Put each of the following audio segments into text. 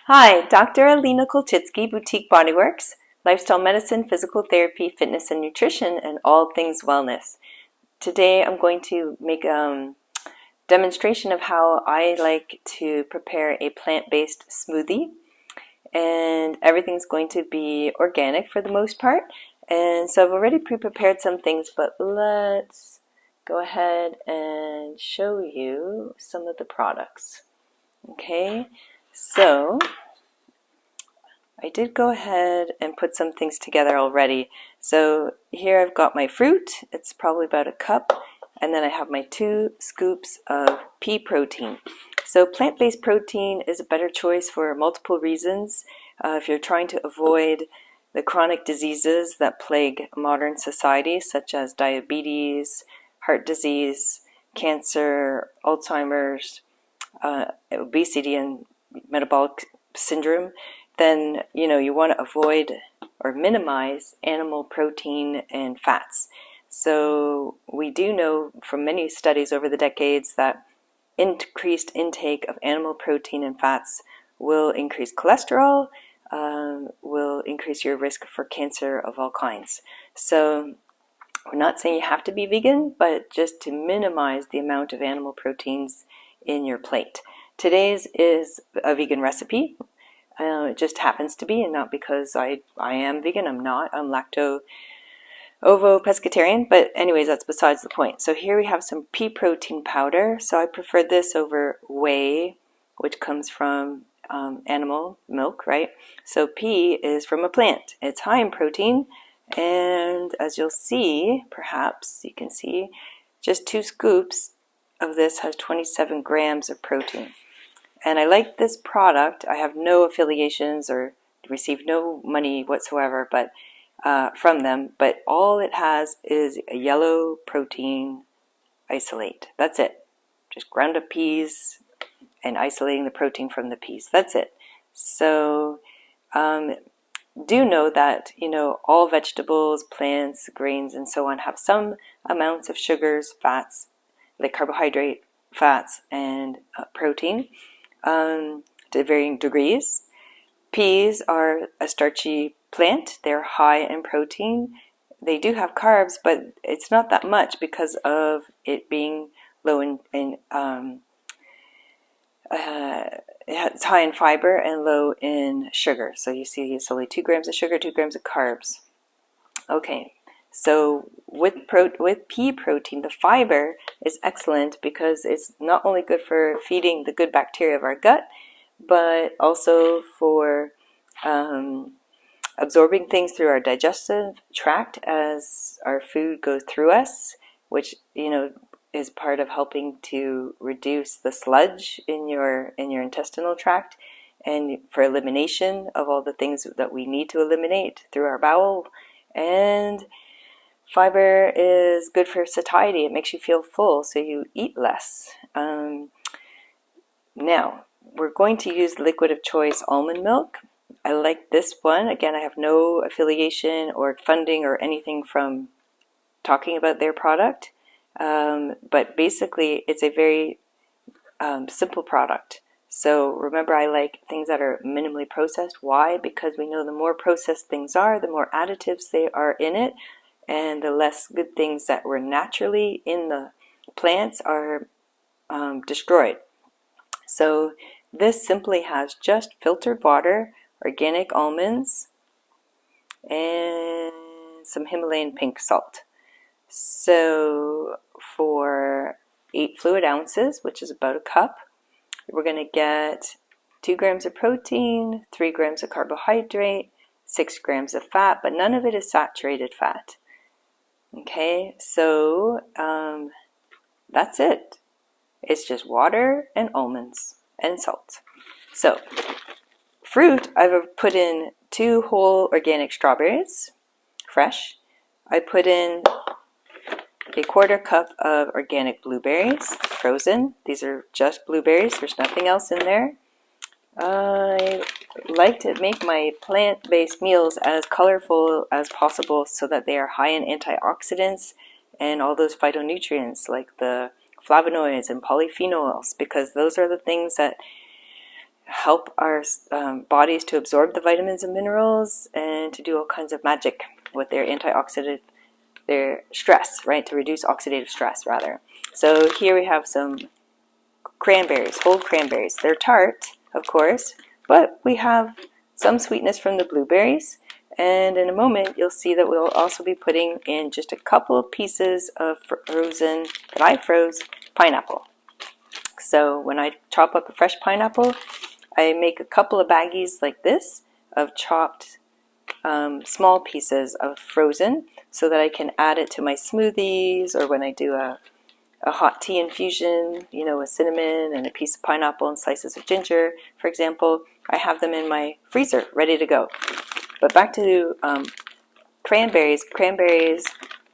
Hi, Dr. Alina Kolchitsky, Boutique Bodyworks, lifestyle medicine, physical therapy, fitness and nutrition, and all things wellness. Today I'm going to make a demonstration of how I like to prepare a plant-based smoothie. And everything's going to be organic for the most part. And so I've already pre-prepared some things, but let's go ahead and show you some of the products. Okay, so I did go ahead and put some things together already. So here I've got my fruit, it's probably about a cup, and then I have my 2 scoops of pea protein. So plant-based protein is a better choice for multiple reasons. If you're trying to avoid the chronic diseases that plague modern society, such as diabetes, heart disease, cancer, Alzheimer's, obesity, and metabolic syndrome, then you want to avoid or minimize animal protein and fats. So we do know from many studies over the decades that increased intake of animal protein and fats will increase cholesterol, will increase your risk for cancer of all kinds. So we're not saying you have to be vegan, but just to minimize the amount of animal proteins in your plate. Today's is a vegan recipe. It just happens to be, and not because I am vegan. I'm not. I'm lacto-ovo-pescatarian, but anyways, that's besides the point. So here we have some pea protein powder. So I prefer this over whey, which comes from animal milk, right? So pea is from a plant. It's high in protein, and as you'll see, perhaps you can see, just 2 scoops of this has 27 grams of protein. And I like this product. I have no affiliations or receive no money whatsoever from them, but all it has is a yellow protein isolate. That's it. Just ground up peas and isolating the protein from the peas. That's it. So do know that all vegetables, plants, grains, and so on have some amounts of sugars, fats, like carbohydrate, fats, and protein. To varying degrees. Peas are a starchy plant. They're high in protein. They do have carbs, but it's not that much because of it being low in it's high in fiber and low in sugar. So you see it's only 2 grams of sugar, 2 grams of carbs. Okay, so with pea protein, the fiber is excellent because it's not only good for feeding the good bacteria of our gut, but also for absorbing things through our digestive tract as our food goes through us, which is part of helping to reduce the sludge in your intestinal tract, and for elimination of all the things that we need to eliminate through our bowel. And fiber is good for satiety. It makes you feel full, so you eat less. Now, we're going to use liquid of choice almond milk. I like this one. Again, I have no affiliation or funding or anything from talking about their product. But basically, it's a very simple product. So remember, I like things that are minimally processed. Why? Because we know the more processed things are, the more additives they are in it, and the less good things that were naturally in the plants are destroyed. So this simply has just filtered water, organic almonds, and some Himalayan pink salt. So for 8 fluid ounces, which is about a cup, we're going to get 2 grams of protein, 3 grams of carbohydrate, 6 grams of fat, but none of it is saturated fat. Okay, so that's it. It's just water and almonds and salt. So fruit, I've put in 2 whole organic strawberries, fresh. I put in a 1/4 cup of organic blueberries, frozen. These are just blueberries. There's nothing else in there. I like to make my plant-based meals as colorful as possible so that they are high in antioxidants and all those phytonutrients like the flavonoids and polyphenols, because those are the things that help our bodies to absorb the vitamins and minerals and to do all kinds of magic with their antioxidant, their stress, right? To reduce oxidative stress, rather. So here we have some cranberries, whole cranberries. They're tart, of course, but we have some sweetness from the blueberries. And in a moment, you'll see that we'll also be putting in just a couple of pieces of frozen, that I froze, pineapple. So when I chop up a fresh pineapple, I make a couple of baggies like this of chopped small pieces of frozen so that I can add it to my smoothies, or when I do a hot tea infusion, you know, with cinnamon and a piece of pineapple and slices of ginger, for example. I have them in my freezer ready to go. But back to cranberries. Cranberries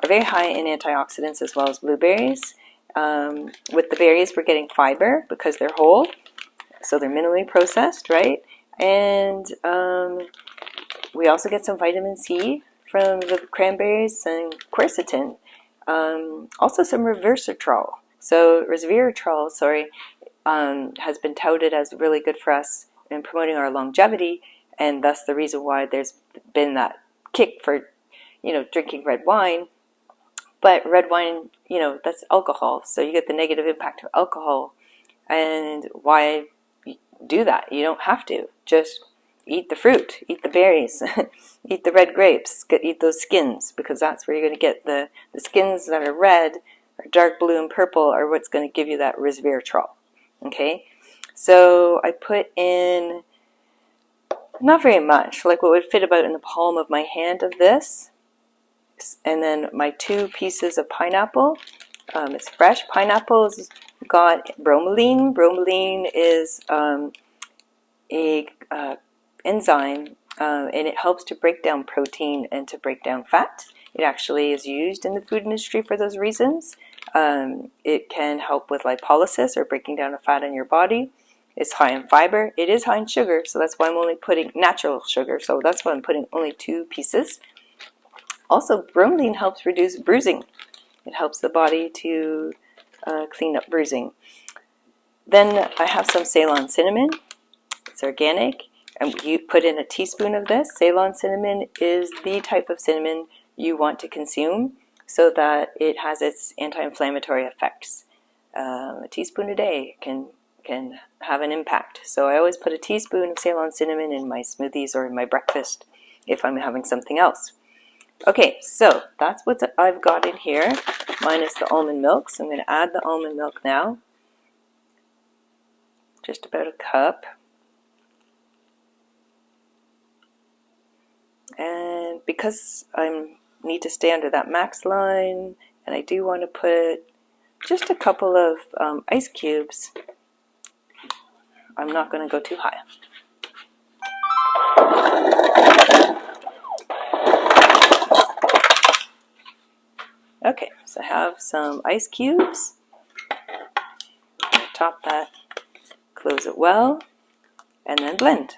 are very high in antioxidants as well as blueberries. With the berries, we're getting fiber because they're whole, so they're minimally processed, right? And we also get some vitamin C from the cranberries and quercetin. Also some resveratrol. So resveratrol, has been touted as really good for us in promoting our longevity, and thus the reason why there's been that kick for, you know, drinking red wine. But red wine, you know, that's alcohol, so you get the negative impact of alcohol. And why do that? You don't have to. Just eat the fruit, eat the berries, eat the red grapes, eat those skins, because that's where you're going to get the skins that are red, or dark blue and purple, are what's going to give you that resveratrol. Okay, so I put in not very much, like what would fit about in the palm of my hand of this, and then my 2 pieces of pineapple. It's fresh. Pineapple's got bromelain. Bromelain is a enzyme, and it helps to break down protein and to break down fat. It actually is used in the food industry for those reasons. It can help with lipolysis, or breaking down of fat in your body. It's high in fiber. It is high in sugar, so that's why I'm only putting natural sugar, so that's why I'm putting only 2 pieces. Also, bromelain helps reduce bruising. It helps the body to clean up bruising. Then I have some Ceylon cinnamon. It's organic, and you put in a teaspoon of this. Ceylon cinnamon is the type of cinnamon you want to consume so that it has its anti-inflammatory effects. A teaspoon a day can have an impact. So I always put a teaspoon of Ceylon cinnamon in my smoothies or in my breakfast if I'm having something else. Okay, so that's what I've got in here, minus the almond milk. So I'm going to add the almond milk now. Just about a cup. And because I need to stay under that max line, and I do want to put just a couple of ice cubes, I'm not going to go too high. Okay, so I have some ice cubes. Top that, close it well, and then blend.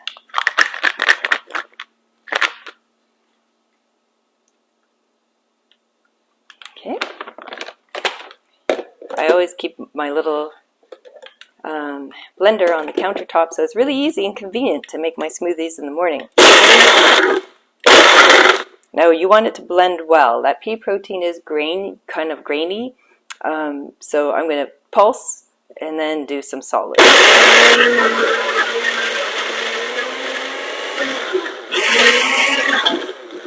Okay. I always keep my little blender on the countertop, so it's really easy and convenient to make my smoothies in the morning. Now you want it to blend well. That pea protein is kind of grainy, so I'm going to pulse and then do some solid.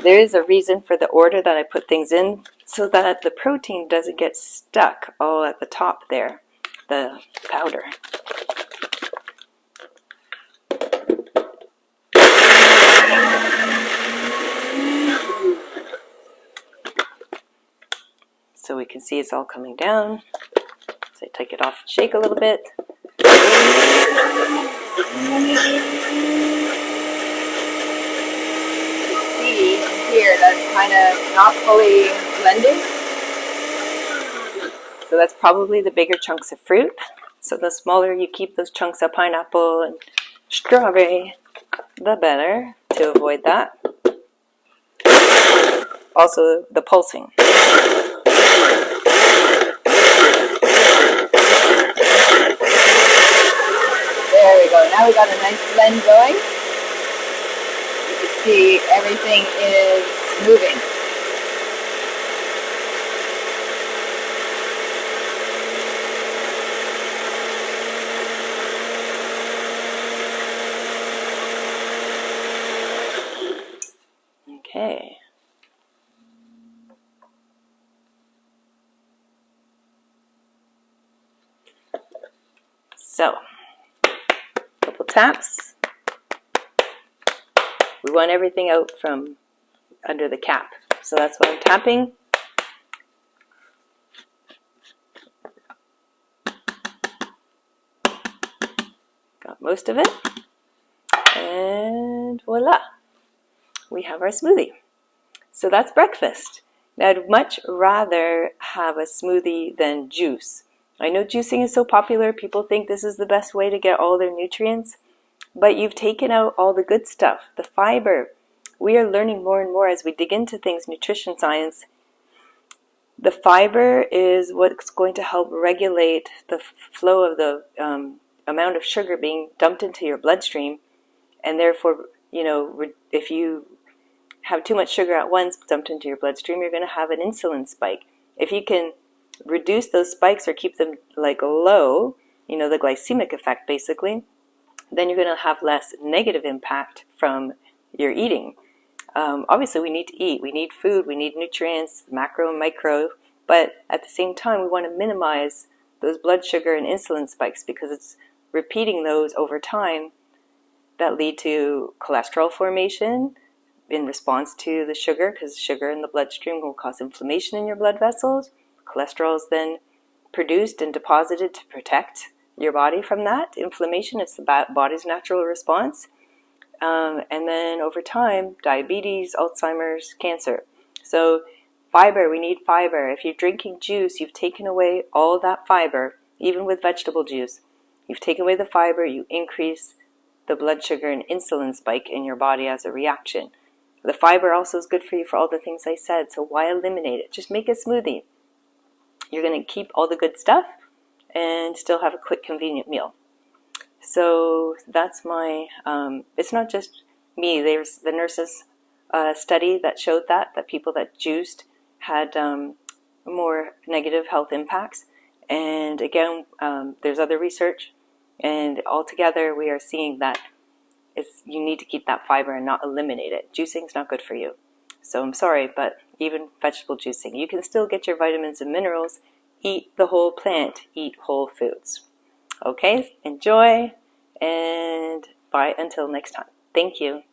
There is a reason for the order that I put things in, so that the protein doesn't get stuck all at the top there, the powder. So we can see it's all coming down. So I take it off and shake a little bit. See here, that's kind of not fully blended. So that's probably the bigger chunks of fruit. So the smaller you keep those chunks of pineapple and strawberry, the better, to avoid that. Also the pulsing. There we go. now we got a nice blend going. You can see everything is moving. Okay. So, a couple taps. We want everything out from under the cap. So that's why I'm tapping. Got most of it. And voila, we have our smoothie. So that's breakfast. Now I'd much rather have a smoothie than juice. I know juicing is so popular, people think this is the best way to get all their nutrients, but you've taken out all the good stuff, the fiber. We are learning more and more as we dig into things, nutrition science. The fiber is what's going to help regulate the flow of the amount of sugar being dumped into your bloodstream, and therefore, you know, if you have too much sugar at once dumped into your bloodstream, you're going to have an insulin spike. If you can reduce those spikes or keep them like low, you know, the glycemic effect basically, then you're going to have less negative impact from your eating. Obviously we need to eat, we need food, we need nutrients, macro and micro, but at the same time we want to minimize those blood sugar and insulin spikes because it's repeating those over time that lead to cholesterol formation in response to the sugar, because sugar in the bloodstream will cause inflammation in your blood vessels. Cholesterol is then produced and deposited to protect your body from that inflammation. It's the body's natural response. And then over time, diabetes, Alzheimer's, cancer. So fiber, we need fiber. If you're drinking juice, you've taken away all that fiber, even with vegetable juice. You've taken away the fiber, you increase the blood sugar and insulin spike in your body as a reaction. The fiber also is good for you for all the things I said, so why eliminate it? Just make a smoothie. You're going to keep all the good stuff and still have a quick, convenient meal. So that's my, it's not just me. There's the nurses study that showed that people that juiced had more negative health impacts. And again, there's other research, and altogether we are seeing that you need to keep that fiber and not eliminate it. Juicing is not good for you. So I'm sorry, but even vegetable juicing, you can still get your vitamins and minerals. Eat the whole plant, eat whole foods. Okay, enjoy, and bye until next time. Thank you.